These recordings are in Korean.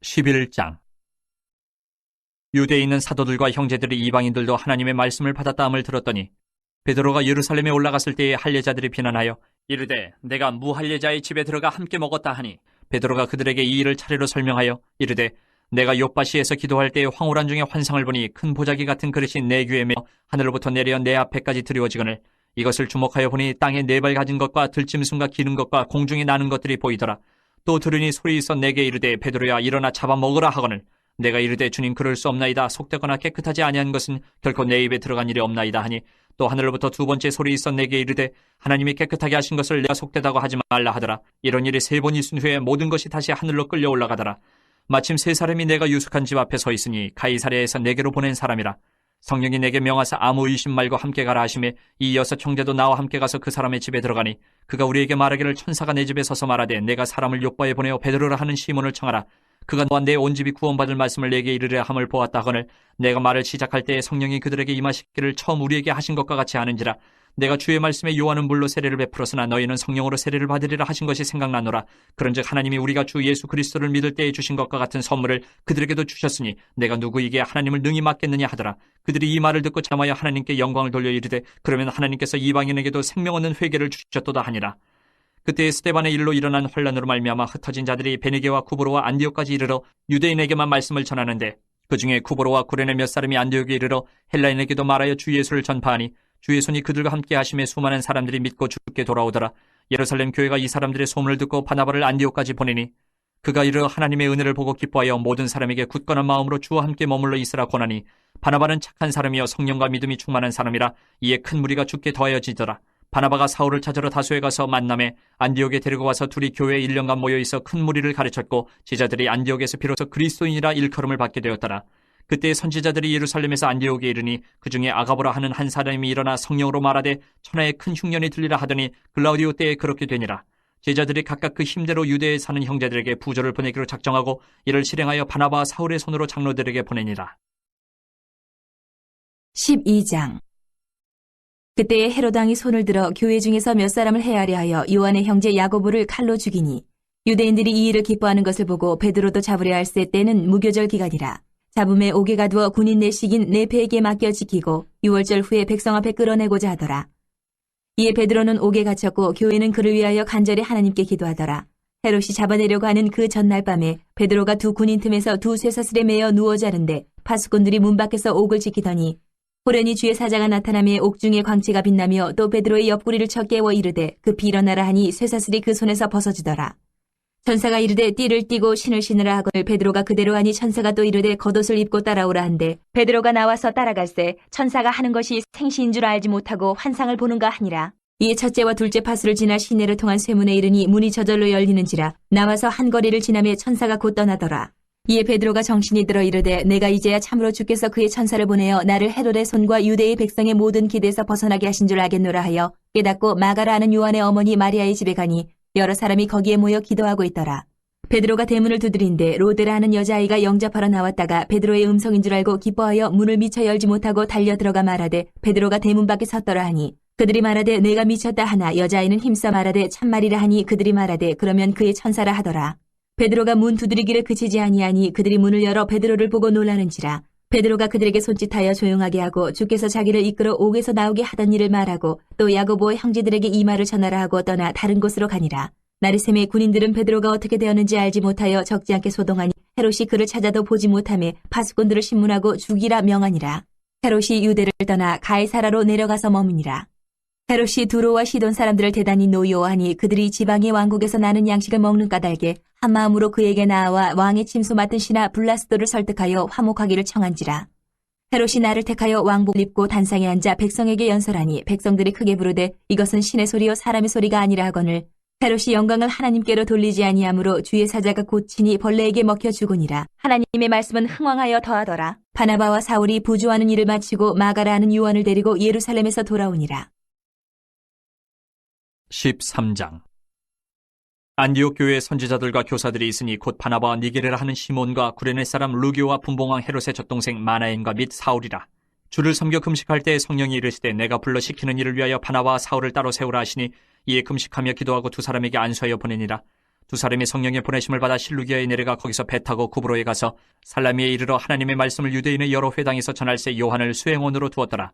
11장. 유대에 있는 사도들과 형제들이 이방인들도 하나님의 말씀을 받았다함을 들었더니 베드로가 예루살렘에 올라갔을 때에 할례자들이 비난하여 이르되 내가 무할례자의 집에 들어가 함께 먹었다 하니, 베드로가 그들에게 이 일을 차례로 설명하여 이르되 내가 욥바시에서 기도할 때에 황홀한 중에 환상을 보니 큰 보자기 같은 그릇이 내 귀에 매어 하늘로부터 내려 내 앞에까지 드리워지거늘 이것을 주목하여 보니 땅에 네 발 가진 것과 들짐승과 기는 것과 공중에 나는 것들이 보이더라. 또 들으니 소리 있어 내게 이르되 베드로야 일어나 잡아먹으라 하거늘 내가 이르되 주님 그럴 수 없나이다. 속되거나 깨끗하지 아니한 것은 결코 내 입에 들어간 일이 없나이다 하니, 또 하늘로부터 두 번째 소리 있어 내게 이르되 하나님이 깨끗하게 하신 것을 내가 속되다고 하지 말라 하더라. 이런 일이 세 번 있은 후에 모든 것이 다시 하늘로 끌려 올라가더라. 마침 세 사람이 내가 유숙한 집 앞에 서 있으니 가이사랴에서 내게로 보낸 사람이라. 성령이 내게 명하사 아무 의심 말고 함께 가라 하시매 이 여섯 형제도 나와 함께 가서 그 사람의 집에 들어가니, 그가 우리에게 말하기를 천사가 내 집에 서서 말하되 내가 사람을 욥바에 보내어 베드로라 하는 시몬을 청하라. 그가 너와 내 온 집이 구원받을 말씀을 내게 이르려 함을 보았다 하거늘 내가 말을 시작할 때에 성령이 그들에게 임하시기를 처음 우리에게 하신 것과 같이 하는지라. 내가 주의 말씀에 요한은 물로 세례를 베풀었으나 너희는 성령으로 세례를 받으리라 하신 것이 생각나노라. 그런즉 하나님이 우리가 주 예수 그리스도를 믿을 때에 주신 것과 같은 선물을 그들에게도 주셨으니 내가 누구에게 하나님을 능히 맡겠느냐 하더라. 그들이 이 말을 듣고 잠하여 하나님께 영광을 돌려 이르되 그러면 하나님께서 이방인에게도 생명 얻는 회개를 주셨도다 하니라. 그때 스데반의 일로 일어난 혼란으로 말미암아 흩어진 자들이 베니게와 쿠브로와 안디옥까지 이르러 유대인에게만 말씀을 전하는데, 그 중에 쿠브로와 구레네 몇 사람이 안디옥에 이르러 헬라인에게도 말하여 주 예수를 전파하니 주의 손이 그들과 함께 하심에 수많은 사람들이 믿고 주께 돌아오더라. 예루살렘 교회가 이 사람들의 소문을 듣고 바나바를 안디옥까지 보내니 그가 이르러 하나님의 은혜를 보고 기뻐하여 모든 사람에게 굳건한 마음으로 주와 함께 머물러 있으라 권하니, 바나바는 착한 사람이여 성령과 믿음이 충만한 사람이라. 이에 큰 무리가 주께 더하여지더라. 바나바가 사울을 찾으러 다소에 가서 만남에 안디옥에 데리고 와서 둘이 교회에 1년간 모여있어 큰 무리를 가르쳤고 제자들이 안디옥에서 비로소 그리스도인이라 일컬음을 받게 되었더라. 그때 선지자들이 예루살렘에서 안디옥에 이르니 그 중에 아가보라 하는 한 사람이 일어나 성령으로 말하되 천하에 큰 흉년이 들리라 하더니 글라우디오 때에 그렇게 되니라. 제자들이 각각 그 힘대로 유대에 사는 형제들에게 부조를 보내기로 작정하고 이를 실행하여 바나바와 사울의 손으로 장로들에게 보내니라. 12장. 그때에 헤롯 왕이 손을 들어 교회 중에서 몇 사람을 해하려 하여 요한의 형제 야고보를 칼로 죽이니, 유대인들이 이 일을 기뻐하는 것을 보고 베드로도 잡으려 할세. 때는 무교절 기간이라. 잡음에 옥에 가두어 군인 내식인 네페에게 맡겨 지키고 6월절 후에 백성 앞에 끌어내고자 하더라. 이에 베드로는 옥에 갇혔고 교회는 그를 위하여 간절히 하나님께 기도하더라. 헤롯이 잡아내려고 하는 그 전날 밤에 베드로가 두 군인 틈에서 두 쇠사슬에 매어 누워 자는데 파수꾼들이 문 밖에서 옥을 지키더니 호련히 주의 사자가 나타나며 옥중에 광채가 빛나며 또 베드로의 옆구리를 쳐 깨워 이르되 급히 일어나라 하니 쇠사슬이 그 손에서 벗어지더라. 천사가 이르되 띠를 띠고 신을 신으라 하거늘 베드로가 그대로 하니 천사가 또 이르되 겉옷을 입고 따라오라 한데 베드로가 나와서 따라갈새 천사가 하는 것이 생시인 줄 알지 못하고 환상을 보는가 하니라. 이에 첫째와 둘째 파수를 지나 시내를 통한 쇠문에 이르니 문이 저절로 열리는지라. 나와서 한 거리를 지나며 천사가 곧 떠나더라. 이에 베드로가 정신이 들어 이르되 내가 이제야 참으로 주께서 그의 천사를 보내어 나를 헤롯의 손과 유대의 백성의 모든 기대에서 벗어나게 하신 줄 알겠노라 하여 깨닫고 마가라 하는 요한의 어머니 마리아의 집에 가니 여러 사람이 거기에 모여 기도하고 있더라. 베드로가 대문을 두드린데 로데라 하는 여자아이가 영접하러 나왔다가 베드로의 음성인 줄 알고 기뻐하여 문을 미처 열지 못하고 달려 들어가 말하되 베드로가 대문 밖에 섰더라 하니 그들이 말하되 내가 미쳤다 하나 여자아이는 힘써 말하되 참말이라 하니 그들이 말하되 그러면 그의 천사라 하더라. 베드로가 문 두드리기를 그치지 아니하니 그들이 문을 열어 베드로를 보고 놀라는지라. 베드로가 그들에게 손짓하여 조용하게 하고 주께서 자기를 이끌어 옥에서 나오게 하던 일을 말하고 또 야고보의 형제들에게 이 말을 전하라 하고 떠나 다른 곳으로 가니라. 나르셈의 군인들은 베드로가 어떻게 되었는지 알지 못하여 적지 않게 소동하니 헤롯이 그를 찾아도 보지 못하며 파수꾼들을 신문하고 죽이라 명하니라. 헤롯이 유대를 떠나 가이사라로 내려가서 머무니라. 헤롯이 두로와 시돈 사람들을 대단히 노여워하니 그들이 지방의 왕국에서 나는 양식을 먹는 까닭에 한마음으로 그에게 나아와 왕의 침소 맡은 신하 블라스도를 설득하여 화목하기를 청한지라. 헤롯이 나를 택하여 왕복을 입고 단상에 앉아 백성에게 연설하니 백성들이 크게 부르되 이것은 신의 소리요 사람의 소리가 아니라 하거늘 헤롯이 영광을 하나님께로 돌리지 아니하므로 주의 사자가 곧친이 벌레에게 먹혀 죽으니라. 하나님의 말씀은 흥왕하여 더하더라. 바나바와 사울이 부조하는 일을 마치고 마가라 하는 요한을 데리고 예루살렘에서 돌아오니라. 13장. 안디옥 교회에 선지자들과 교사들이 있으니 곧 바나바와 니게르라 하는 시몬과 구레네 사람 루기오와 분봉왕 헤롯의 젖동생 마나엔과 및 사울이라. 주를 섬겨 금식할 때 성령이 이르시되 내가 불러 시키는 일을 위하여 바나바와 사울을 따로 세우라 하시니 이에 금식하며 기도하고 두 사람에게 안수하여 보내니라. 두 사람이 성령의 보내심을 받아 실루기아에 내려가 거기서 배 타고 구브로에 가서 살라미에 이르러 하나님의 말씀을 유대인의 여러 회당에서 전할새 요한을 수행원으로 두었더라.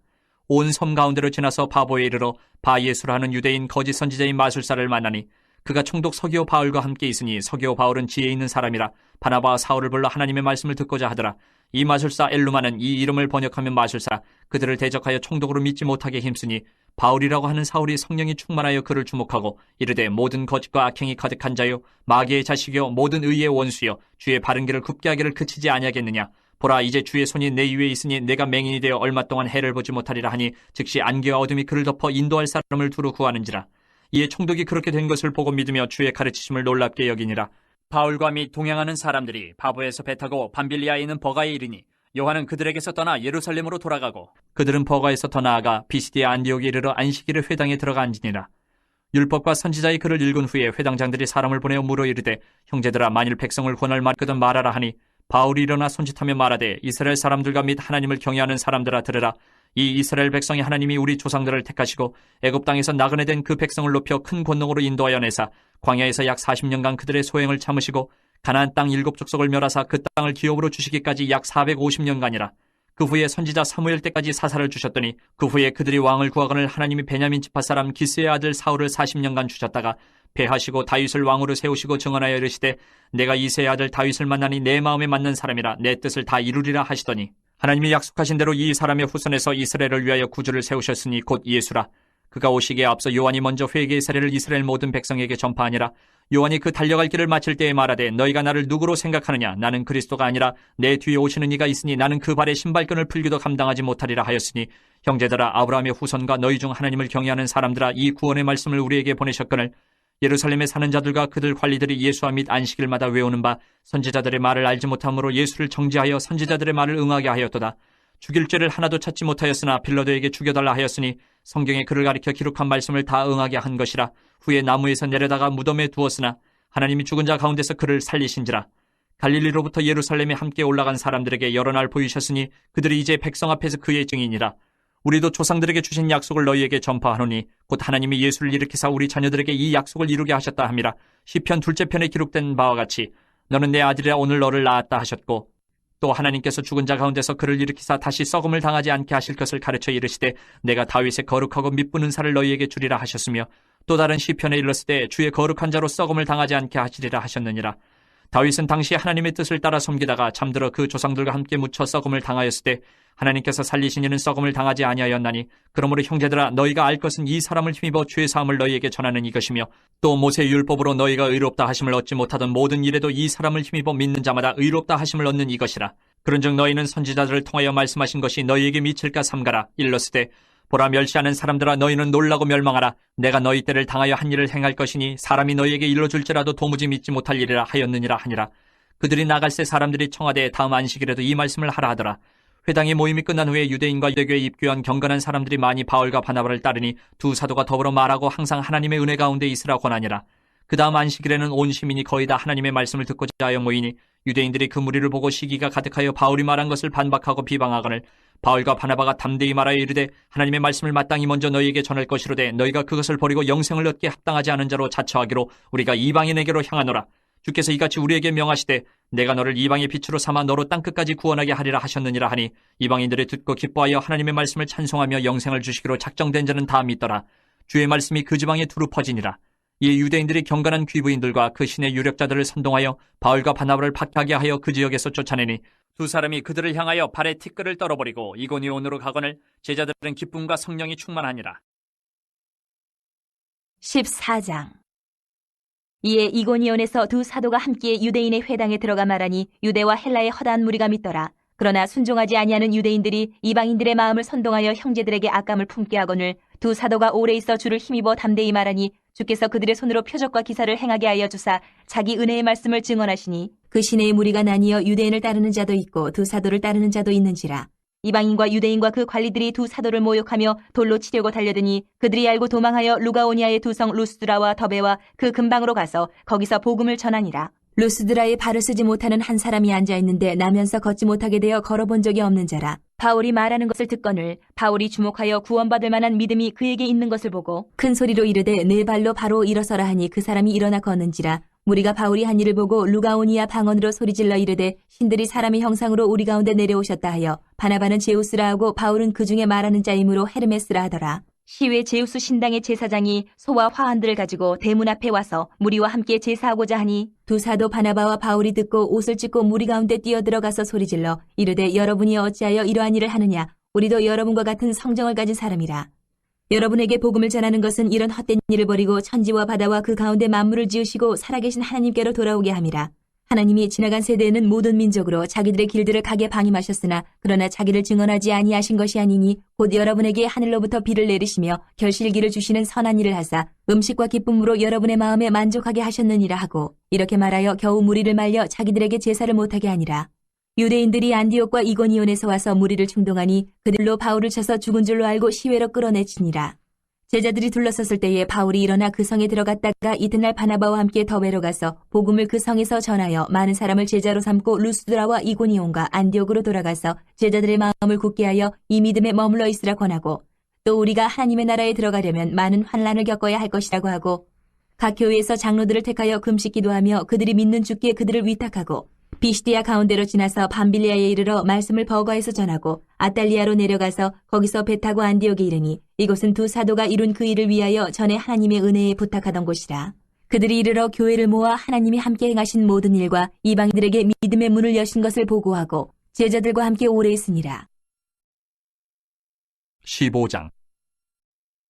온 섬 가운데로 지나서 바보에 이르러 바예수라 하는 유대인 거짓 선지자인 마술사를 만나니 그가 총독 서기오 바울과 함께 있으니 서기오 바울은 지혜 있는 사람이라 바나바와 사울을 불러 하나님의 말씀을 듣고자 하더라. 이 마술사 엘루마는 이 이름을 번역하면 마술사, 그들을 대적하여 총독으로 믿지 못하게 힘쓰니 바울이라고 하는 사울이 성령이 충만하여 그를 주목하고 이르되 모든 거짓과 악행이 가득한 자요 마귀의 자식이요 모든 의의 원수요 주의 바른 길을 굽게 하기를 그치지 아니하겠느냐. 보라, 이제 주의 손이 내 위에 있으니 내가 맹인이 되어 얼마 동안 해를 보지 못하리라 하니 즉시 안개와 어둠이 그를 덮어 인도할 사람을 두루 구하는지라. 이에 총독이 그렇게 된 것을 보고 믿으며 주의 가르치심을 놀랍게 여기니라. 바울과 및 동행하는 사람들이 바보에서 배 타고 밤빌리아에 있는 버가에 이르니 요한은 그들에게서 떠나 예루살렘으로 돌아가고 그들은 버가에서 더 나아가 비시디아 안디옥에 이르러 안식일의 회당에 들어가 앉으니라. 율법과 선지자의 글을 읽은 후에 회당장들이 사람을 보내어 물어 이르되 형제들아, 만일 백성을 권할 말거든 말하라 하니 바울이 일어나 손짓하며 말하되 이스라엘 사람들과 및 하나님을 경외하는 사람들아 들으라. 이 이스라엘 백성이 하나님이 우리 조상들을 택하시고 애굽 땅에서 나그네 된 그 백성을 높여 큰 권능으로 인도하여 내사 광야에서 약 40년간 그들의 소행을 참으시고 가나안 땅 7족속을 멸하사 그 땅을 기업으로 주시기까지 약 450년간이라. 그 후에 선지자 사무엘 때까지 사사를 주셨더니 그 후에 그들이 왕을 구하거늘 하나님이 베냐민 지파 사람 기스의 아들 사울을 40년간 주셨다가 배하시고 다윗을 왕으로 세우시고 증언하여 이르시되 내가 이새의 아들 다윗을 만나니 내 마음에 맞는 사람이라 내 뜻을 다 이루리라 하시더니 하나님이 약속하신 대로 이 사람의 후손에서 이스라엘을 위하여 구주를 세우셨으니 곧 예수라. 그가 오시기에 앞서 요한이 먼저 회개의 사례를 이스라엘 모든 백성에게 전파하니라. 요한이 그 달려갈 길을 마칠 때에 말하되 너희가 나를 누구로 생각하느냐. 나는 그리스도가 아니라 내 뒤에 오시는 이가 있으니 나는 그 발에 신발끈을 풀기도 감당하지 못하리라 하였으니 형제들아, 아브라함의 후손과 너희 중 하나님을 경외하는 사람들아, 이 구원의 말씀을 우리에게 보내셨거늘 예루살렘에 사는 자들과 그들 관리들이 예수와 및 안식일마다 외우는 바 선지자들의 말을 알지 못함으로 예수를 정죄하여 선지자들의 말을 응하게 하였도다. 죽일 죄를 하나도 찾지 못하였으나 빌라도에게 죽여달라 하였으니 성경에 그를 가리켜 기록한 말씀을 다 응하게 한 것이라. 후에 나무에서 내려다가 무덤에 두었으나 하나님이 죽은 자 가운데서 그를 살리신지라. 갈릴리로부터 예루살렘에 함께 올라간 사람들에게 여러 날 보이셨으니 그들이 이제 백성 앞에서 그의 증인이라. 우리도 조상들에게 주신 약속을 너희에게 전파하노니 곧 하나님이 예수를 일으키사 우리 자녀들에게 이 약속을 이루게 하셨다 함이라. 시편 둘째 편에 기록된 바와 같이 너는 내 아들이라 오늘 너를 낳았다 하셨고 또 하나님께서 죽은 자 가운데서 그를 일으키사 다시 썩음을 당하지 않게 하실 것을 가르쳐 이르시되 내가 다윗의 거룩하고 mit분 은사를 너희에게 주리라 하셨으며 또 다른 시편에 일렀을 때 주의 거룩한 자로 썩음을 당하지 않게 하시리라 하셨느니라. 다윗은 당시 하나님의 뜻을 따라 섬기다가 잠들어 그 조상들과 함께 묻혀 썩음을 당하였을 때 하나님께서 살리신 이는 썩음을 당하지 아니하였나니 그러므로 형제들아, 너희가 알 것은 이 사람을 힘입어 죄 사함을 너희에게 전하는 이것이며 또 모세의 율법으로 너희가 의롭다 하심을 얻지 못하던 모든 일에도 이 사람을 힘입어 믿는 자마다 의롭다 하심을 얻는 이것이라. 그런즉 너희는 선지자들을 통하여 말씀하신 것이 너희에게 미칠까 삼가라. 일렀으되 보라, 멸시하는 사람들아, 너희는 놀라고 멸망하라. 내가 너희 때를 당하여 한 일을 행할 것이니 사람이 너희에게 일러줄지라도 도무지 믿지 못할 일이라 하였느니라 하니라. 그들이 나갈새 사람들이 청하되 다음 안식일에도 이 말씀을 하라 하더라. 회당의 모임이 끝난 후에 유대인과 유대교에 입교한 경건한 사람들이 많이 바울과 바나바를 따르니 두 사도가 더불어 말하고 항상 하나님의 은혜 가운데 있으라 권하니라. 그 다음 안식일에는 온 시민이 거의 다 하나님의 말씀을 듣고자 하여 모이니 유대인들이 그 무리를 보고 시기가 가득하여 바울이 말한 것을 반박하고 비방하거늘 바울과 바나바가 담대히 말하여 이르되 하나님의 말씀을 마땅히 먼저 너희에게 전할 것이로되 너희가 그것을 버리고 영생을 얻게 합당하지 않은 자로 자처하기로 우리가 이방인에게로 향하노라. 주께서 이같이 우리에게 명하시되 내가 너를 이방의 빛으로 삼아 너로 땅끝까지 구원하게 하리라 하셨느니라 하니 이방인들이 듣고 기뻐하여 하나님의 말씀을 찬송하며 영생을 주시기로 작정된 자는 다 믿더라. 주의 말씀이 그 지방에 두루 퍼지니라. 이 유대인들이 경건한 귀부인들과 그 신의 유력자들을 선동하여 바울과 바나바를 박해하게 하여 그 지역에서 쫓아내니 두 사람이 그들을 향하여 발에 티끌을 떨어버리고 이고니온으로 가거늘 제자들은 기쁨과 성령이 충만하니라. 14장. 이에 이고니온에서 두 사도가 함께 유대인의 회당에 들어가 말하니 유대와 헬라의 허다한 무리가 믿더라. 그러나 순종하지 아니하는 유대인들이 이방인들의 마음을 선동하여 형제들에게 악감을 품게 하거늘 두 사도가 오래 있어 주를 힘입어 담대히 말하니 주께서 그들의 손으로 표적과 기사를 행하게 하여 주사 자기 은혜의 말씀을 증언하시니 그 시내의 무리가 나뉘어 유대인을 따르는 자도 있고 두 사도를 따르는 자도 있는지라. 이방인과 유대인과 그 관리들이 두 사도를 모욕하며 돌로 치려고 달려드니 그들이 알고 도망하여 루가오니아의 두 성 루스드라와 더베와 그 근방으로 가서 거기서 복음을 전하니라. 루스드라에 발을 쓰지 못하는 한 사람이 앉아있는데 나면서 걷지 못하게 되어 걸어본 적이 없는 자라. 바울이 말하는 것을 듣거늘 바울이 주목하여 구원받을 만한 믿음이 그에게 있는 것을 보고 큰 소리로 이르되 네 발로 바로 일어서라 하니 그 사람이 일어나 걷는지라. 무리가 바울이 한 일을 보고 루가오니아 방언으로 소리질러 이르되 신들이 사람의 형상으로 우리 가운데 내려오셨다 하여 바나바는 제우스라 하고 바울은 그 중에 말하는 자이므로 헤르메스라 하더라. 시외 제우스 신당의 제사장이 소와 화환들을 가지고 대문 앞에 와서 무리와 함께 제사하고자 하니 두 사도 바나바와 바울이 듣고 옷을 찢고 무리 가운데 뛰어들어가서 소리질러 이르되 여러분이 어찌하여 이러한 일을 하느냐 우리도 여러분과 같은 성정을 가진 사람이라. 여러분에게 복음을 전하는 것은 이런 헛된 일을 버리고 천지와 바다와 그 가운데 만물을 지으시고 살아계신 하나님께로 돌아오게 함이라. 하나님이 지나간 세대에는 모든 민족으로 자기들의 길들을 가게 방임하셨으나 그러나 자기를 증언하지 아니하신 것이 아니니 곧 여러분에게 하늘로부터 비를 내리시며 결실기를 주시는 선한 일을 하사 음식과 기쁨으로 여러분의 마음에 만족하게 하셨느니라 하고 이렇게 말하여 겨우 무리를 말려 자기들에게 제사를 못하게 하니라. 유대인들이 안디옥과 이고니온에서 와서 무리를 충동하니 그들로 바울을 쳐서 죽은 줄로 알고 시외로 끌어내치니라. 제자들이 둘러섰을 때에 바울이 일어나 그 성에 들어갔다가 이튿날 바나바와 함께 더베로 가서 복음을 그 성에서 전하여 많은 사람을 제자로 삼고 루스드라와 이고니온과 안디옥으로 돌아가서 제자들의 마음을 굳게 하여 이 믿음에 머물러 있으라 권하고 또 우리가 하나님의 나라에 들어가려면 많은 환난을 겪어야 할 것이라고 하고 각 교회에서 장로들을 택하여 금식 기도하며 그들이 믿는 주께 그들을 위탁하고 비시디아 가운데로 지나서 밤빌리아에 이르러 말씀을 버거에서 전하고 아탈리아로 내려가서 거기서 배 타고 안디옥에 이르니 이곳은 두 사도가 이룬 그 일을 위하여 전에 하나님의 은혜에 부탁하던 곳이라. 그들이 이르러 교회를 모아 하나님이 함께 행하신 모든 일과 이방인들에게 믿음의 문을 여신 것을 보고하고 제자들과 함께 오래 있으니라. 15장.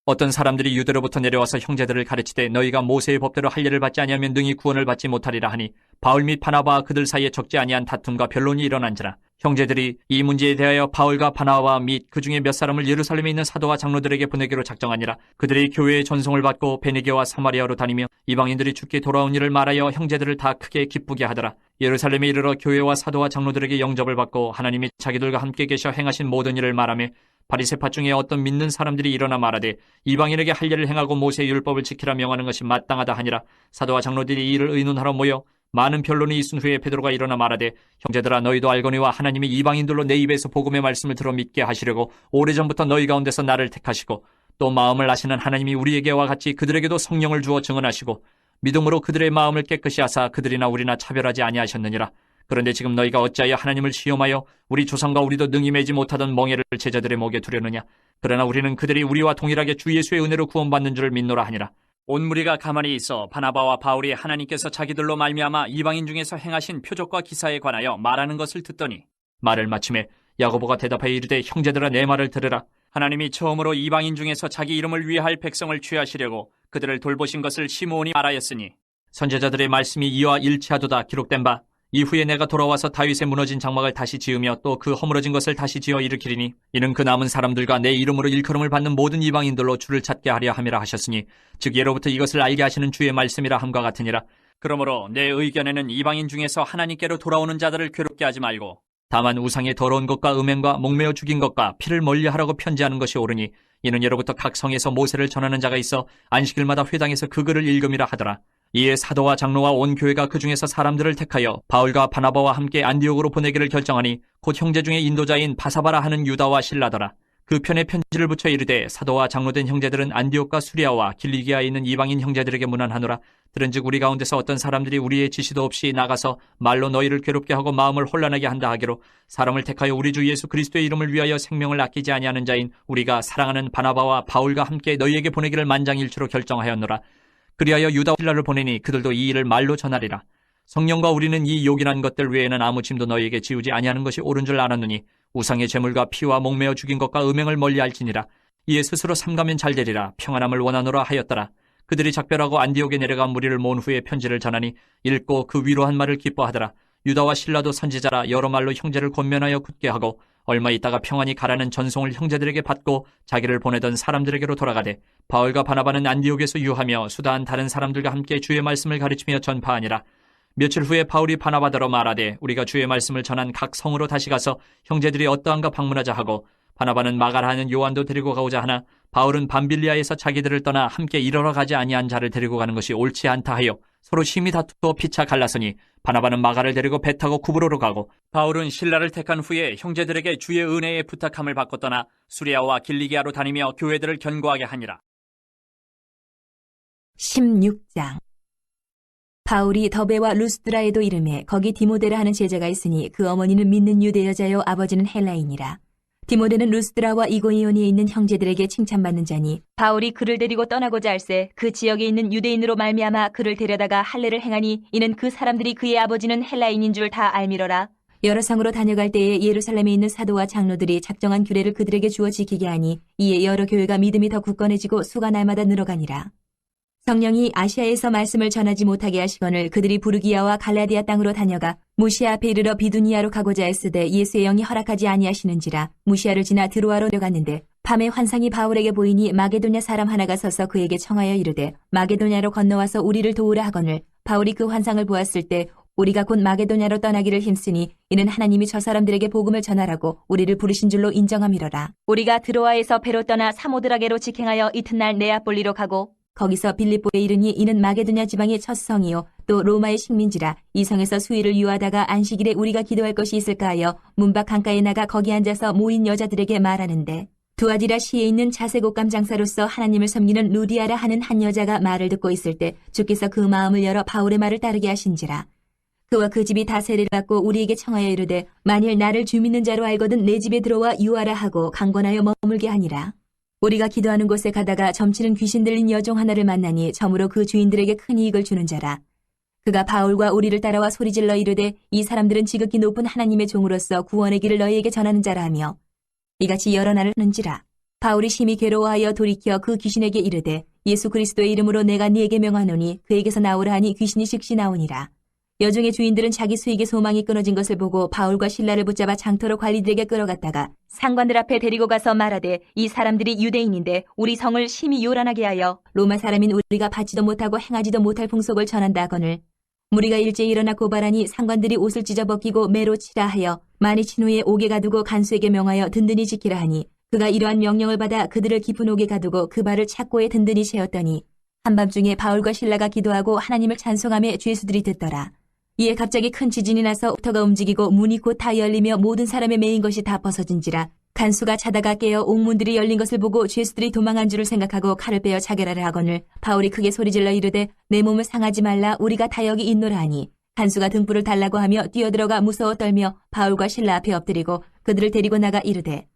어떤 사람들이 유대로부터 내려와서 형제들을 가르치되 너희가 모세의 법대로 할례를 받지 아니하면 능히 구원을 받지 못하리라 하니 바울 및 바나바와 그들 사이에 적지 아니한 다툼과 변론이 일어난지라. 형제들이 이 문제에 대하여 바울과 바나바 및 그 중에 몇 사람을 예루살렘에 있는 사도와 장로들에게 보내기로 작정하니라. 그들이 교회의 전송을 받고 베니게와 사마리아로 다니며 이방인들이 주께 돌아온 일을 말하여 형제들을 다 크게 기쁘게 하더라. 예루살렘에 이르러 교회와 사도와 장로들에게 영접을 받고 하나님이 자기들과 함께 계셔 행하신 모든 일을 말하며 바리새파 중에 어떤 믿는 사람들이 일어나 말하되 이방인에게 할례를 행하고 모세의 율법을 지키라 명하는 것이 마땅하다 하니라. 사도와 장로들이 이 일을 의논하러 모여 많은 변론이 있은 후에 베드로가 일어나 말하되 형제들아 너희도 알거니와 하나님이 이방인들로 내 입에서 복음의 말씀을 들어 믿게 하시려고 오래전부터 너희 가운데서 나를 택하시고 또 마음을 아시는 하나님이 우리에게와 같이 그들에게도 성령을 주어 증언하시고 믿음으로 그들의 마음을 깨끗이 하사 그들이나 우리나 차별하지 아니하셨느니라. 그런데 지금 너희가 어찌하여 하나님을 시험하여 우리 조상과 우리도 능히 매지 못하던 멍에를 제자들의 목에 두려느냐. 그러나 우리는 그들이 우리와 동일하게 주 예수의 은혜로 구원받는 줄을 믿노라 하니라. 온 무리가 가만히 있어 바나바와 바울이 하나님께서 자기들로 말미암아 이방인 중에서 행하신 표적과 기사에 관하여 말하는 것을 듣더니 말을 마침에 야고보가 대답하여 이르되 형제들아 내 말을 들으라. 하나님이 처음으로 이방인 중에서 자기 이름을 위할 백성을 취하시려고 그들을 돌보신 것을 시므온이 말하였으니 선지자들의 말씀이 이와 일치하도다 기록된 바 이후에 내가 돌아와서 다윗의 무너진 장막을 다시 지으며 또 그 허물어진 것을 다시 지어 일으키리니 이는 그 남은 사람들과 내 이름으로 일컬음을 받는 모든 이방인들로 주를 찾게 하려 함이라 하셨으니 즉 예로부터 이것을 알게 하시는 주의 말씀이라 함과 같으니라. 그러므로 내 의견에는 이방인 중에서 하나님께로 돌아오는 자들을 괴롭게 하지 말고 다만 우상의 더러운 것과 음행과 목매어 죽인 것과 피를 멀리하라고 편지하는 것이 옳으니 이는 예로부터 각 성에서 모세를 전하는 자가 있어 안식일마다 회당에서 그 글을 읽음이라 하더라. 이에 사도와 장로와 온 교회가 그 중에서 사람들을 택하여 바울과 바나바와 함께 안디옥으로 보내기를 결정하니 곧 형제 중에 인도자인 바사바라 하는 유다와 실라더라. 그 편에 편지를 붙여 이르되 사도와 장로된 형제들은 안디옥과 수리아와 길리기아에 있는 이방인 형제들에게 문안하노라. 들은즉 우리 가운데서 어떤 사람들이 우리의 지시도 없이 나가서 말로 너희를 괴롭게 하고 마음을 혼란하게 한다 하기로 사람을 택하여 우리 주 예수 그리스도의 이름을 위하여 생명을 아끼지 아니하는 자인 우리가 사랑하는 바나바와 바울과 함께 너희에게 보내기를 만장일치로 결정하였노라. 그리하여 유다와 실라를 보내니 그들도 이 일을 말로 전하리라. 성령과 우리는 이 요긴한 것들 외에는 아무 짐도 너희에게 지우지 아니하는 것이 옳은 줄 알았느니 우상의 제물과 피와 목매어 죽인 것과 음행을 멀리할지니라. 이에 스스로 삼가면 잘 되리라. 평안함을 원하노라 하였더라. 그들이 작별하고 안디옥에 내려가 무리를 모은 후에 편지를 전하니 읽고 그 위로한 말을 기뻐하더라. 유다와 실라도 선지자라 여러 말로 형제를 권면하여 굳게 하고 얼마 있다가 평안히 가라는 전송을 형제들에게 받고 자기를 보내던 사람들에게로 돌아가되 바울과 바나바는 안디옥에서 유하며 수다한 다른 사람들과 함께 주의 말씀을 가르치며 전파하니라. 며칠 후에 바울이 바나바더러 말하되 우리가 주의 말씀을 전한 각 성으로 다시 가서 형제들이 어떠한가 방문하자 하고 바나바는 마가라 하는 요한도 데리고 가고자 하나 바울은 밤빌리아에서 자기들을 떠나 함께 일하러 가지 아니한 자를 데리고 가는 것이 옳지 않다 하여 서로 심히 다투어 피차 갈랐으니 바나바는 마가를 데리고 배 타고 구브로로 가고 바울은 실라를 택한 후에 형제들에게 주의 은혜에 부탁함을 받고 떠나 수리아와 길리기아로 다니며 교회들을 견고하게 하니라. 16장 바울이 더베와 루스드라에도 이름해 거기 디모데라 하는 제자가 있으니 그 어머니는 믿는 유대 여자요 아버지는 헬라인이라. 디모데는 루스드라와 이고니온에 있는 형제들에게 칭찬받는 자니 바울이 그를 데리고 떠나고자 할세 그 지역에 있는 유대인으로 말미암아 그를 데려다가 할례를 행하니 이는 그 사람들이 그의 아버지는 헬라인인 줄 다 알미러라. 여러 성으로 다녀갈 때에 예루살렘에 있는 사도와 장로들이 작정한 규례를 그들에게 주어 지키게 하니 이에 여러 교회가 믿음이 더 굳건해지고 수가 날마다 늘어가니라. 성령이 아시아에서 말씀을 전하지 못하게 하시거늘 그들이 부르기아와 갈라디아 땅으로 다녀가 무시아 앞에 이르러 비두니아로 가고자 했으되 예수의 영이 허락하지 아니하시는지라. 무시아를 지나 드로아로 내려갔는데 밤에 환상이 바울에게 보이니 마게도냐 사람 하나가 서서 그에게 청하여 이르되 마게도냐로 건너와서 우리를 도우라 하거늘 바울이 그 환상을 보았을 때 우리가 곧 마게도냐로 떠나기를 힘쓰니 이는 하나님이 저 사람들에게 복음을 전하라고 우리를 부르신 줄로 인정함이로라. 우리가 드로아에서 배로 떠나 사모드라게로 직행하여 이튿날 네아폴리로 가고 거기서 빌립보에 이르니 이는 마게도냐 지방의 첫 성이요 또 로마의 식민지라. 이 성에서 수일을 유하다가 안식일에 우리가 기도할 것이 있을까 하여 문밖 강가에 나가 거기 앉아서 모인 여자들에게 말하는데 두아디라 시에 있는 자색옷감 장사로서 하나님을 섬기는 루디아라 하는 한 여자가 말을 듣고 있을 때 주께서 그 마음을 열어 바울의 말을 따르게 하신지라. 그와 그 집이 다 세례를 받고 우리에게 청하여 이르되 만일 나를 주 믿는 자로 알거든 내 집에 들어와 유하라 하고 강권하여 머물게 하니라. 우리가 기도하는 곳에 가다가 점치는 귀신 들린 여종 하나를 만나니 점으로 그 주인들에게 큰 이익을 주는 자라. 그가 바울과 우리를 따라와 소리질러 이르되 이 사람들은 지극히 높은 하나님의 종으로서 구원의 길을 너희에게 전하는 자라 하며 이같이 여러 날을 하는지라. 바울이 심히 괴로워하여 돌이켜 그 귀신에게 이르되 예수 그리스도의 이름으로 내가 네게 명하노니 그에게서 나오라 하니 귀신이 즉시 나오니라. 여종의 주인들은 자기 수익의 소망이 끊어진 것을 보고 바울과 실라를 붙잡아 장터로 관리들에게 끌어갔다가 상관들 앞에 데리고 가서 말하되 이 사람들이 유대인인데 우리 성을 심히 요란하게 하여 로마 사람인 우리가 받지도 못하고 행하지도 못할 풍속을 전한다 하거늘 무리가 일제히 일어나 고발하니 상관들이 옷을 찢어 벗기고 매로 치라 하여 많이 친 후에 옥에 가두고 간수에게 명하여 든든히 지키라 하니 그가 이러한 명령을 받아 그들을 깊은 옥에 가두고 그 발을 착고에 든든히 채웠더니 한밤중에 바울과 실라가 기도하고 하나님을 찬송하며 죄수들이 듣더라. 이에 갑자기 큰 지진이 나서 옥터가 움직이고 문이 곧 다 열리며 모든 사람의 매인 것이 다 벗어진지라. 간수가 자다가 깨어 옥문들이 열린 것을 보고 죄수들이 도망한 줄을 생각하고 칼을 빼어 자결하려 하거늘 바울이 크게 소리질러 이르되 내 몸을 상하지 말라 우리가 다 여기 있노라 하니 간수가 등불을 달라고 하며 뛰어들어가 무서워 떨며 바울과 실라 앞에 엎드리고 그들을 데리고 나가 이르되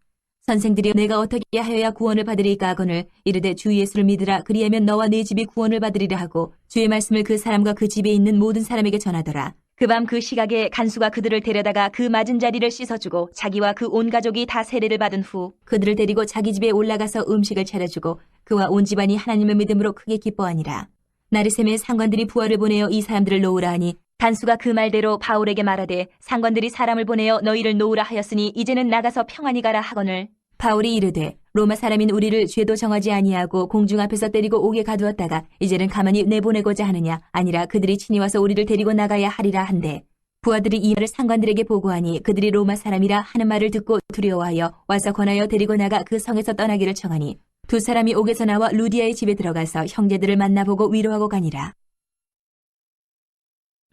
선생들이 내가 어떻게 하여야 구원을 받으리까 하거늘 이르되 주 예수를 믿으라 그리하면 너와 네 집이 구원을 받으리라 하고 주의 말씀을 그 사람과 그 집에 있는 모든 사람에게 전하더라. 그 밤 그 시각에 간수가 그들을 데려다가 그 맞은 자리를 씻어주고 자기와 그 온 가족이 다 세례를 받은 후 그들을 데리고 자기 집에 올라가서 음식을 차려주고 그와 온 집안이 하나님을 믿음으로 크게 기뻐하니라. 나르셈의 상관들이 부하를 보내어 이 사람들을 놓으라 하니 간수가 그 말대로 바울에게 말하되 상관들이 사람을 보내어 너희를 놓으라 하였으니 이제는 나가서 평안히 가라 하거늘 바울이 이르되 로마 사람인 우리를 죄도 정하지 아니하고 공중 앞에서 때리고 옥에 가두었다가 이제는 가만히 내보내고자 하느냐 아니라 그들이 친히 와서 우리를 데리고 나가야 하리라 한데 부하들이 이 말을 상관들에게 보고하니 그들이 로마 사람이라 하는 말을 듣고 두려워하여 와서 권하여 데리고 나가 그 성에서 떠나기를 청하니 두 사람이 옥에서 나와 루디아의 집에 들어가서 형제들을 만나보고 위로하고 가니라.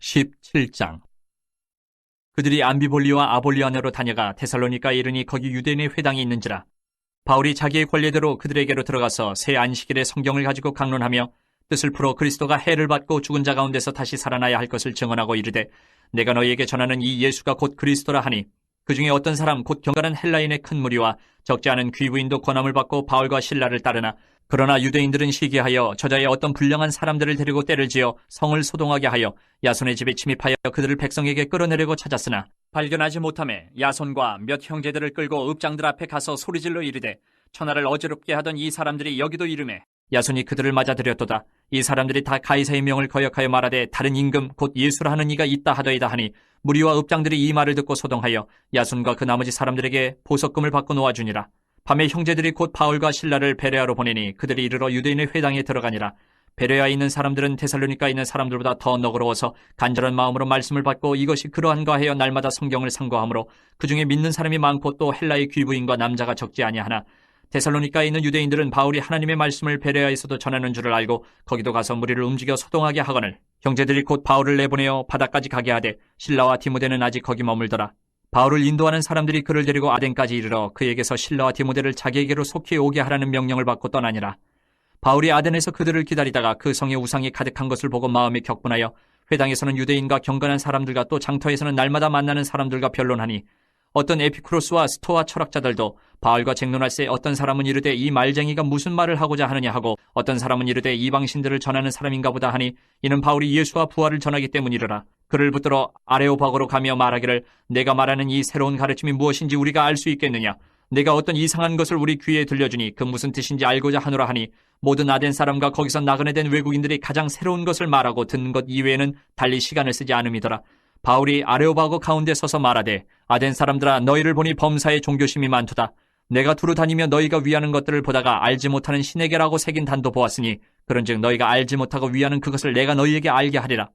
17장. 그들이 암비볼리와 아볼리아네로 다녀가 데살로니가에 이르니 거기 유대인의 회당이 있는지라. 바울이 자기의 권례대로 그들에게로 들어가서 새 안식일에 성경을 가지고 강론하며 뜻을 풀어 그리스도가 해를 받고 죽은 자 가운데서 다시 살아나야 할 것을 증언하고 이르되 내가 너희에게 전하는 이 예수가 곧 그리스도라 하니 그 중에 어떤 사람 곧 경건한 헬라인의 큰 무리와 적지 않은 귀부인도 권함을 받고 바울과 실라를 따르나 그러나 유대인들은 시기하여 저자의 어떤 불량한 사람들을 데리고 때를 지어 성을 소동하게 하여 야손의 집에 침입하여 그들을 백성에게 끌어내려고 찾았으나 발견하지 못하매 야손과 몇 형제들을 끌고 읍장들 앞에 가서 소리질러 이르되 천하를 어지럽게 하던 이 사람들이 여기도 이르매 야손이 그들을 맞아들였도다. 이 사람들이 다 가이사의 명을 거역하여 말하되 다른 임금 곧 예수라 하는 이가 있다 하더이다 하니 무리와 읍장들이 이 말을 듣고 소동하여 야손과 그 나머지 사람들에게 보석금을 받고 놓아주니라. 밤에 형제들이 곧 바울과 실라를 베레아로 보내니 그들이 이르러 유대인의 회당에 들어가니라. 베레아에 있는 사람들은 데살로니가에 있는 사람들보다 더 너그러워서 간절한 마음으로 말씀을 받고 이것이 그러한가 하여 날마다 성경을 상고하므로 그 중에 믿는 사람이 많고 또 헬라의 귀부인과 남자가 적지 아니하나 데살로니가에 있는 유대인들은 바울이 하나님의 말씀을 베레아에서도 전하는 줄을 알고 거기도 가서 무리를 움직여 소동하게 하거늘 형제들이 곧 바울을 내보내어 바다까지 가게 하되 실라와 디모데는 아직 거기 머물더라. 바울을 인도하는 사람들이 그를 데리고 아덴까지 이르러 그에게서 실라와 디모데를 자기에게로 속히 오게 하라는 명령을 받고 떠나니라. 바울이 아덴에서 그들을 기다리다가 그 성에 우상이 가득한 것을 보고 마음이 격분하여 회당에서는 유대인과 경건한 사람들과 또 장터에서는 날마다 만나는 사람들과 변론하니 어떤 에피쿠로스와 스토아 철학자들도 바울과 쟁론할새 어떤 사람은 이르되 이 말쟁이가 무슨 말을 하고자 하느냐 하고 어떤 사람은 이르되 이방신들을 전하는 사람인가 보다 하니 이는 바울이 예수와 부활을 전하기 때문이르라. 그를 붙들어 아레오바고로 가며 말하기를 내가 말하는 이 새로운 가르침이 무엇인지 우리가 알 수 있겠느냐. 내가 어떤 이상한 것을 우리 귀에 들려주니 그 무슨 뜻인지 알고자 하노라 하니 모든 아덴 사람과 거기서 나그네 된 외국인들이 가장 새로운 것을 말하고 듣는 것 이외에는 달리 시간을 쓰지 않음이더라. 바울이 아레오바고 가운데 서서 말하되 아덴 사람들아 너희를 보니 범사에 종교심이 많도다. 내가 두루 다니며 너희가 위하는 것들을 보다가 알지 못하는 신에게라고 새긴 단도 보았으니 그런즉 너희가 알지 못하고 위하는 그것을 내가 너희에게 알게 하리라.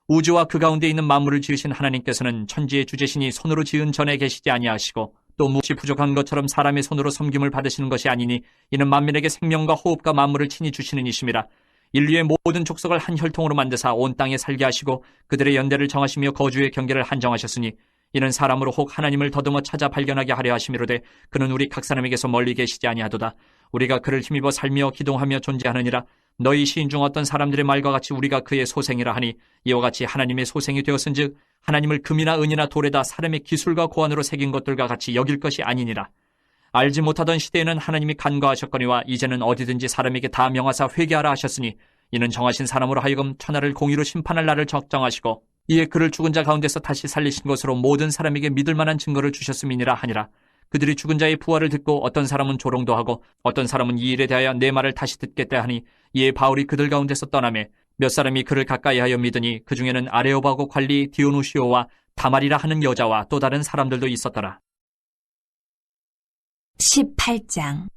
우주와 그 가운데 있는 만물을 지으신 하나님께서는 천지의 주제신이 손으로 지은 전에 계시지 아니하시고 또 무엇이 부족한 것처럼 사람의 손으로 섬김을 받으시는 것이 아니니 이는 만민에게 생명과 호흡과 만물을 친히 주시는 이심이라. 인류의 모든 족속을 한 혈통으로 만드사 온 땅에 살게 하시고 그들의 연대를 정하시며 거주의 경계를 한정하셨으니 이는 사람으로 혹 하나님을 더듬어 찾아 발견하게 하려 하심이로되 그는 우리 각 사람에게서 멀리 계시지 아니하도다. 우리가 그를 힘입어 살며 기동하며 존재하느니라. 너희 시인 중 어떤 사람들의 말과 같이 우리가 그의 소생이라 하니 이와 같이 하나님의 소생이 되었은즉 하나님을 금이나 은이나 돌에다 사람의 기술과 고안으로 새긴 것들과 같이 여길 것이 아니니라. 알지 못하던 시대에는 하나님이 간과하셨거니와 이제는 어디든지 사람에게 다 명하사 회개하라 하셨으니 이는 정하신 사람으로 하여금 천하를 공의로 심판할 날을 적정하시고 이에 그를 죽은 자 가운데서 다시 살리신 것으로 모든 사람에게 믿을 만한 증거를 주셨음이니라 하니라. 그들이 죽은 자의 부활을 듣고 어떤 사람은 조롱도 하고 어떤 사람은 이 일에 대하여 내 말을 다시 듣겠다 하니 이에 바울이 그들 가운데서 떠나매 몇 사람이 그를 가까이하여 믿으니 그 중에는 아레오바고 관리 디오누시오와 다말이라 하는 여자와 또 다른 사람들도 있었더라. 18장.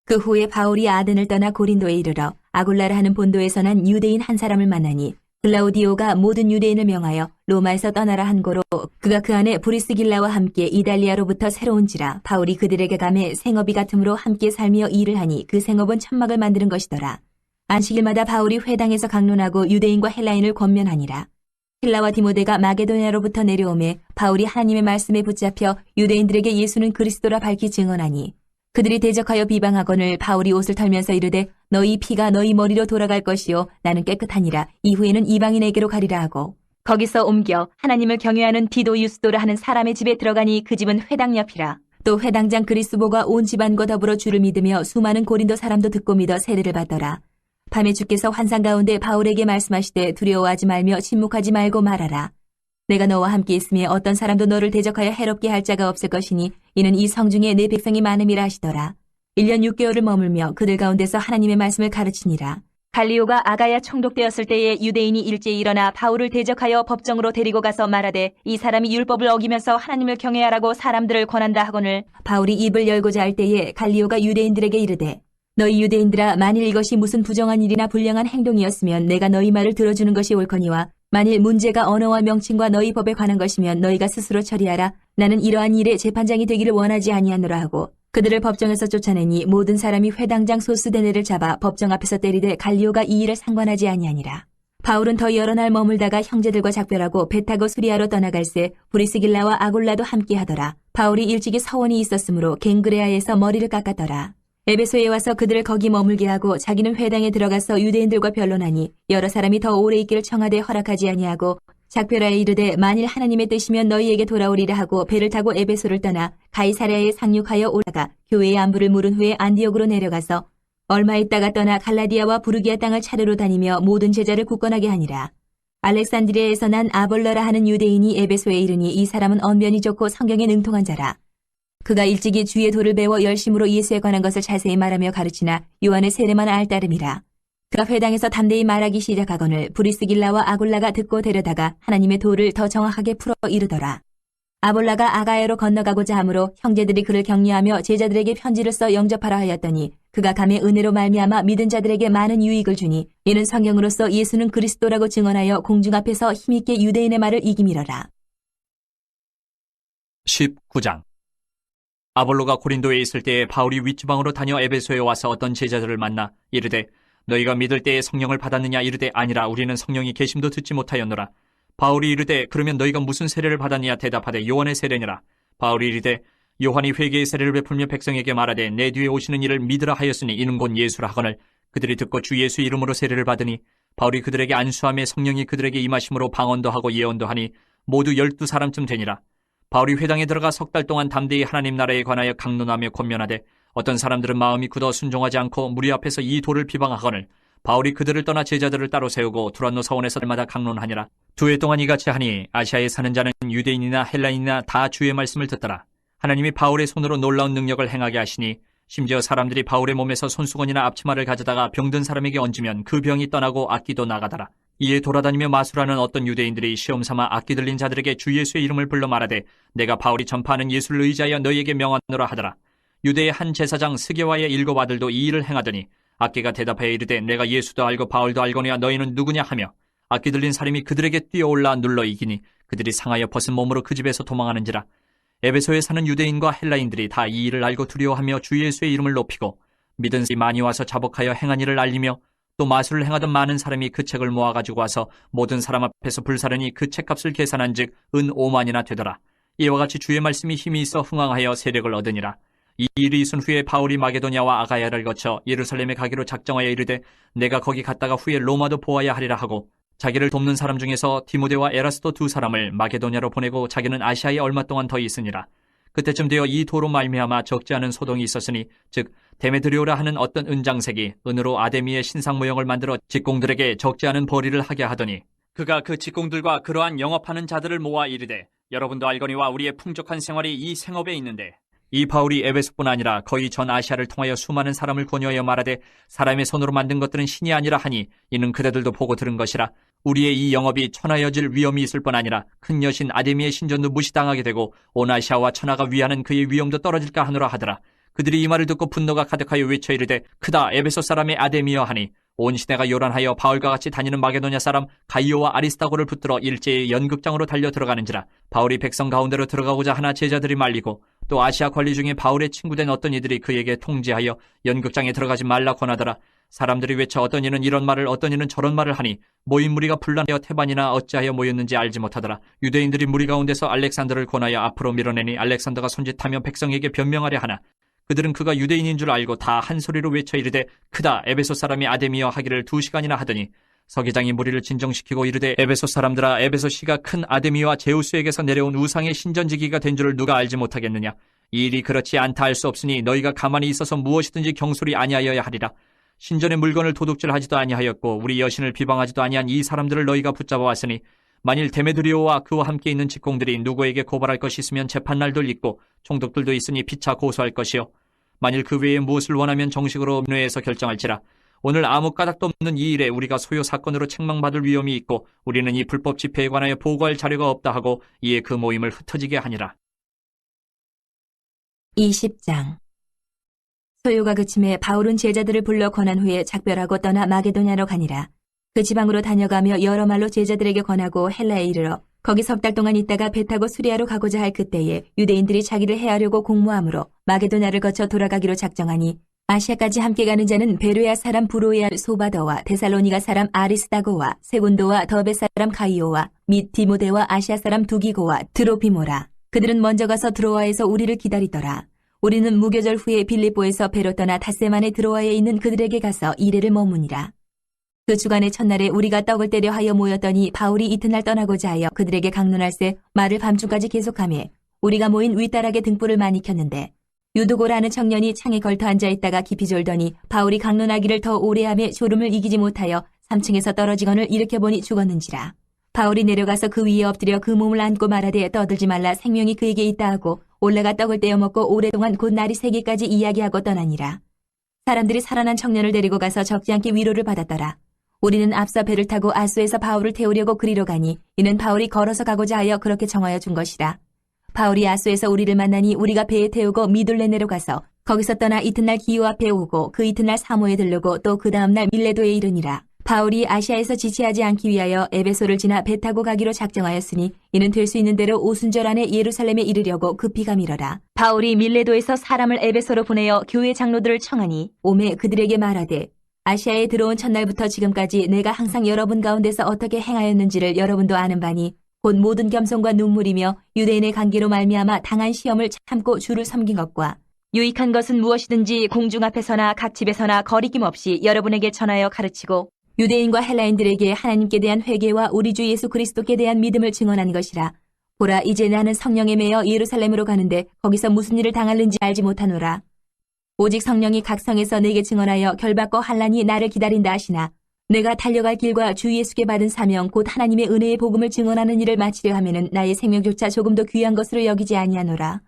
그 후에 바울이 아덴을 떠나 고린도에 이르러 아굴라라 하는 본도에서 난 유대인 한 사람을 만나니 글라우디오가 모든 유대인을 명하여 로마에서 떠나라 한 고로 그가 그 안에 브리스길라와 함께 이달리아로부터 새로운지라. 바울이 그들에게 감해 생업이 같으므로 함께 살며 일을 하니 그 생업은 천막을 만드는 것이더라. 안식일마다 바울이 회당에서 강론하고 유대인과 헬라인을 권면하니라. 힐라와 디모데가 마게도냐로부터 내려오매 바울이 하나님의 말씀에 붙잡혀 유대인들에게 예수는 그리스도라 밝히 증언하니 그들이 대적하여 비방하거늘 바울이 옷을 털면서 이르되 너희 피가 너희 머리로 돌아갈 것이요 나는 깨끗하니라. 이후에는 이방인에게로 가리라 하고 거기서 옮겨 하나님을 경외하는 디도 유스도라 하는 사람의 집에 들어가니 그 집은 회당 옆이라. 또 회당장 그리스보가 온 집안과 더불어 주를 믿으며 수많은 고린도 사람도 듣고 믿어 세례를 받더라. 밤에 주께서 환상 가운데 바울에게 말씀하시되 두려워하지 말며 침묵하지 말고 말하라. 내가 너와 함께 있으며 어떤 사람도 너를 대적하여 해롭게 할 자가 없을 것이니 이는 이 성중에 내 백성이 많음이라 하시더라. 1년 6개월을 머물며 그들 가운데서 하나님의 말씀을 가르치니라. 갈리오가 아가야 총독되었을 때에 유대인이 일제히 일어나 바울을 대적하여 법정으로 데리고 가서 말하되 이 사람이 율법을 어기면서 하나님을 경외하라고 사람들을 권한다 하거늘 바울이 입을 열고자 할 때에 갈리오가 유대인들에게 이르되 너희 유대인들아 만일 이것이 무슨 부정한 일이나 불량한 행동이었으면 내가 너희 말을 들어주는 것이 옳거니와 만일 문제가 언어와 명칭과 너희 법에 관한 것이면 너희가 스스로 처리하라. 나는 이러한 일에 재판장이 되기를 원하지 아니하노라 하고 그들을 법정에서 쫓아내니 모든 사람이 회당장 소스데네를 잡아 법정 앞에서 때리되 갈리오가 이 일을 상관하지 아니하니라. 바울은 더 여러 날 머물다가 형제들과 작별하고 배 타고 수리아로 떠나갈새 브리스길라와 아굴라도 함께 하더라. 바울이 일찍이 서원이 있었으므로 갱그레아에서 머리를 깎았더라. 에베소에 와서 그들을 거기 머물게 하고 자기는 회당에 들어가서 유대인들과 변론하니 여러 사람이 더 오래 있기를 청하되 허락하지 아니하고 작별하에 이르되 만일 하나님의 뜻이면 너희에게 돌아오리라 하고 배를 타고 에베소를 떠나 가이사랴에 상륙하여 올라가 교회의 안부를 물은 후에 안디옥으로 내려가서 얼마 있다가 떠나 갈라디아와 부르기아 땅을 차례로 다니며 모든 제자를 굳건하게 하니라. 알렉산드리아에서 난 아볼라라 하는 유대인이 에베소에 이르니 이 사람은 언변이 좋고 성경에 능통한 자라. 그가 일찍이 주의 도를 배워 열심으로 예수에 관한 것을 자세히 말하며 가르치나 요한의 세례만 알 따름이라. 그가 회당에서 담대히 말하기 시작하거늘 브리스길라와 아굴라가 듣고 데려다가 하나님의 도를 더 정확하게 풀어 이르더라. 아볼라가 아가야로 건너가고자 하므로 형제들이 그를 격려하며 제자들에게 편지를 써 영접하라 하였더니 그가 감히 은혜로 말미암아 믿은 자들에게 많은 유익을 주니 이는 성경으로서 예수는 그리스도라고 증언하여 공중 앞에서 힘있게 유대인의 말을 이기밀어라. 19장. 아볼로가 고린도에 있을 때에 바울이 윗지방으로 다녀 에베소에 와서 어떤 제자들을 만나 이르되 너희가 믿을 때에 성령을 받았느냐 이르되 아니라 우리는 성령이 계심도 듣지 못하였노라. 바울이 이르되 그러면 너희가 무슨 세례를 받았느냐 대답하되 요한의 세례니라. 바울이 이르되 요한이 회개의 세례를 베풀며 백성에게 말하되 내 뒤에 오시는 이를 믿으라 하였으니 이는 곧 예수라 하거늘 그들이 듣고 주 예수 이름으로 세례를 받으니 바울이 그들에게 안수함에 성령이 그들에게 임하심으로 방언도 하고 예언도 하니 모두 12사람쯤 되니라. 바울이 회당에 들어가 석 달 동안 담대히 하나님 나라에 관하여 강론하며 권면하되 어떤 사람들은 마음이 굳어 순종하지 않고 무리 앞에서 이 돌을 비방하거늘 바울이 그들을 떠나 제자들을 따로 세우고 두란노 사원에서 날마다 강론하니라. 2해 동안 이같이 하니 아시아에 사는 자는 유대인이나 헬라인이나 다 주의 말씀을 듣더라. 하나님이 바울의 손으로 놀라운 능력을 행하게 하시니 심지어 사람들이 바울의 몸에서 손수건이나 앞치마를 가져다가 병든 사람에게 얹으면 그 병이 떠나고 악기도 나가더라. 이에 돌아다니며 마술하는 어떤 유대인들이 시험삼아 악기 들린 자들에게 주 예수의 이름을 불러 말하되 내가 바울이 전파하는 예수를 의지하여 너희에게 명하노라 하더라. 유대의 한 제사장 스게와의 7 아들도 이 일을 행하더니 악기가 대답하여 이르되 내가 예수도 알고 바울도 알거니와 너희는 누구냐 하며 악기 들린 사람이 그들에게 뛰어올라 눌러 이기니 그들이 상하여 벗은 몸으로 그 집에서 도망하는지라. 에베소에 사는 유대인과 헬라인들이 다 이 일을 알고 두려워하며 주 예수의 이름을 높이고 믿은 사람이 많이 와서 자복하여 행한 일을 알리며 또 마술을 행하던 많은 사람이 그 책을 모아가지고 와서 모든 사람 앞에서 불사르니 그 책값을 계산한 즉 은 5만이나 되더라. 이와 같이 주의 말씀이 힘이 있어 흥왕하여 세력을 얻으니라. 이 일이 있은 후에 바울이 마게도냐와 아가야를 거쳐 예루살렘에 가기로 작정하여 이르되 내가 거기 갔다가 후에 로마도 보아야 하리라 하고 자기를 돕는 사람 중에서 디모데와 에라스도 2사람을 마게도냐로 보내고 자기는 아시아에 얼마 동안 더 있으니라. 그때쯤 되어 이 도로 말미암아 적지 않은 소동이 있었으니 즉 데메드리오라 하는 어떤 은장색이 은으로 아데미의 신상 모형을 만들어 직공들에게 적지 않은 벌이를 하게 하더니 그가 그 직공들과 그러한 영업하는 자들을 모아 이르되 여러분도 알거니와 우리의 풍족한 생활이 이 생업에 있는데 이 바울이 에베소뿐 아니라 거의 전 아시아를 통하여 수많은 사람을 권유하여 말하되 사람의 손으로 만든 것들은 신이 아니라 하니 이는 그대들도 보고 들은 것이라. 우리의 이 영업이 천하여질 위험이 있을 뿐 아니라 큰 여신 아데미의 신전도 무시당하게 되고 온 아시아와 천하가 위하는 그의 위엄도 떨어질까 하노라 하더라. 그들이 이 말을 듣고 분노가 가득하여 외쳐 이르되 크다 에베소 사람의 아데미여 하니 온 시내가 요란하여 바울과 같이 다니는 마게도냐 사람 가이오와 아리스타고를 붙들어 일제히 연극장으로 달려 들어가는지라. 바울이 백성 가운데로 들어가고자 하나 제자들이 말리고 또 아시아 관리 중에 바울의 친구된 어떤 이들이 그에게 통지하여 연극장에 들어가지 말라 권하더라. 사람들이 외쳐 어떤 이는 이런 말을 어떤 이는 저런 말을 하니 모인 무리가 분란하여 태반이나 어찌하여 모였는지 알지 못하더라. 유대인들이 무리 가운데서 알렉산더를 권하여 앞으로 밀어내니 알렉산더가 손짓하며 백성에게 변명하려 하나 그들은 그가 유대인인 줄 알고 다 한 소리로 외쳐 이르되 크다 에베소 사람이 아데미여 하기를 2시간이나 하더니 서기장이 무리를 진정시키고 이르되 에베소 사람들아 에베소시가 큰 아데미와 제우스에게서 내려온 우상의 신전지기가 된 줄을 누가 알지 못하겠느냐. 이 일이 그렇지 않다 할 수 없으니 너희가 가만히 있어서 무엇이든지 경솔히 아니하여야 하리라. 신전의 물건을 도둑질하지도 아니하였고 우리 여신을 비방하지도 아니한 이 사람들을 너희가 붙잡아 왔으니 만일 데메드리오와 그와 함께 있는 직공들이 누구에게 고발할 것이 있으면 재판날도 있고 총독들도 있으니 피차 고소할 것이요 만일 그 외에 무엇을 원하면 정식으로 민회에서 결정할지라. 오늘 아무 까닭도 없는 이 일에 우리가 소요 사건으로 책망받을 위험이 있고 우리는 이 불법 집회에 관하여 보고할 자료가 없다 하고 이에 그 모임을 흩어지게 하니라. 20장 소요가 그침에 바울은 제자들을 불러 권한 후에 작별하고 떠나 마게도냐로 가니라. 그 지방으로 다녀가며 여러 말로 제자들에게 권하고 헬라에 이르러 거기 석 달 동안 있다가 배 타고 수리아로 가고자 할 그때에 유대인들이 자기를 해하려고 공모함으로 마게도냐를 거쳐 돌아가기로 작정하니 아시아까지 함께 가는 자는 베레아 사람 브로이아 소바더와 데살로니가 사람 아리스다고와 세군도와 더베 사람 가이오와 및 디모데와 아시아 사람 두기고와 드로피모라. 그들은 먼저 가서 드로아에서 우리를 기다리더라. 우리는 무교절 후에 빌립보에서 배로 떠나 닷새만에 드로아에 있는 그들에게 가서 이레를 머무니라. 그 주간의 첫날에 우리가 떡을 때려 하여 모였더니 바울이 이튿날 떠나고자 하여 그들에게 강론할새 말을 밤중까지 계속하며 우리가 모인 윗다락에 등불을 많이 켰는데 유두고라는 청년이 창에 걸터 앉아있다가 깊이 졸더니 바울이 강론하기를 더 오래하며 졸음을 이기지 못하여 3층에서 떨어지건을 일으켜보니 죽었는지라. 바울이 내려가서 그 위에 엎드려 그 몸을 안고 말하되 떠들지 말라 생명이 그에게 있다 하고 올라가 떡을 떼어 먹고 오랫동안 곧 날이 새기까지 이야기하고 떠나니라. 사람들이 살아난 청년을 데리고 가서 적지 않게 위로를 받았더라. 우리는 앞서 배를 타고 아소에서 바울을 태우려고 그리로 가니 이는 바울이 걸어서 가고자 하여 그렇게 정하여 준 것이라. 바울이 아소에서 우리를 만나니 우리가 배에 태우고 미둘레네로 가서 거기서 떠나 이튿날 기호 앞에 오고 그 이튿날 사모에 들르고 또 그 다음날 밀레도에 이르니라. 바울이 아시아에서 지체하지 않기 위하여 에베소를 지나 배 타고 가기로 작정하였으니 이는 될 수 있는 대로 오순절 안에 예루살렘에 이르려고 급히 가미러라. 바울이 밀레도에서 사람을 에베소로 보내어 교회 장로들을 청하니 오매 그들에게 말하되 아시아에 들어온 첫날부터 지금까지 내가 항상 여러분 가운데서 어떻게 행하였는지를 여러분도 아는 바니 곧 모든 겸손과 눈물이며 유대인의 관계로 말미암아 당한 시험을 참고 주를 섬긴 것과 유익한 것은 무엇이든지 공중 앞에서나 각 집에서나 거리낌 없이 여러분에게 전하여 가르치고 유대인과 헬라인들에게 하나님께 대한 회개와 우리 주 예수 그리스도께 대한 믿음을 증언한 것이라. 보라, 이제 나는 성령에 매여 예루살렘으로 가는데 거기서 무슨 일을 당할는지 알지 못하노라. 오직 성령이 각 성에서 내게 증언하여 결박과 환난이 나를 기다린다 하시나 내가 달려갈 길과 주 예수께 받은 사명 곧 하나님의 은혜의 복음을 증언하는 일을 마치려 하면은 나의 생명조차 조금도 귀한 것으로 여기지 아니하노라.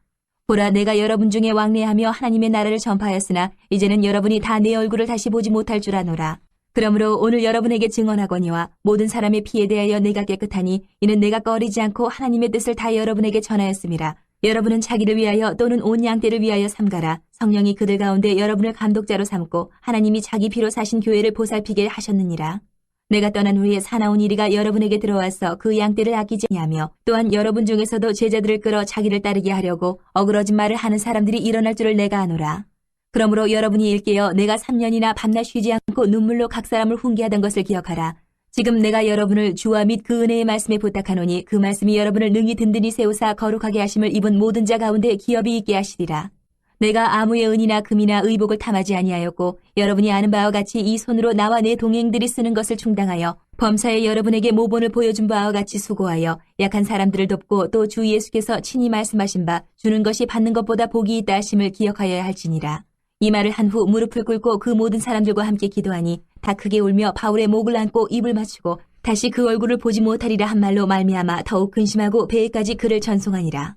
보라, 내가 여러분 중에 왕래하며 하나님의 나라를 전파하였으나 이제는 여러분이 다 내 얼굴을 다시 보지 못할 줄 아노라. 그러므로 오늘 여러분에게 증언하거니와 모든 사람의 피에 대하여 내가 깨끗하니 이는 내가 꺼리지 않고 하나님의 뜻을 다 여러분에게 전하였음이라. 여러분은 자기를 위하여 또는 온 양떼를 위하여 삼가라. 성령이 그들 가운데 여러분을 감독자로 삼고 하나님이 자기 피로 사신 교회를 보살피게 하셨느니라. 내가 떠난 후에 사나운 이리가 여러분에게 들어와서 그 양떼를 아끼지 아니하며 또한 여러분 중에서도 제자들을 끌어 자기를 따르게 하려고 어그러진 말을 하는 사람들이 일어날 줄을 내가 아노라. 그러므로 여러분이 일깨어 내가 3년이나 밤낮 쉬지 않고 눈물로 각 사람을 훈계하던 것을 기억하라. 지금 내가 여러분을 주와 및 그 은혜의 말씀에 부탁하노니 그 말씀이 여러분을 능히 든든히 세우사 거룩하게 하심을 입은 모든 자 가운데 기업이 있게 하시리라. 내가 아무의 은이나 금이나 의복을 탐하지 아니하였고 여러분이 아는 바와 같이 이 손으로 나와 내 동행들이 쓰는 것을 충당하여 범사에 여러분에게 모본을 보여준 바와 같이 수고하여 약한 사람들을 돕고 또 주 예수께서 친히 말씀하신 바 주는 것이 받는 것보다 복이 있다 하심을 기억하여야 할지니라. 이 말을 한 후 무릎을 꿇고 그 모든 사람들과 함께 기도하니 다 크게 울며 바울의 목을 안고 입을 맞추고 다시 그 얼굴을 보지 못하리라 한 말로 말미암아 더욱 근심하고 배에까지 그를 전송하니라.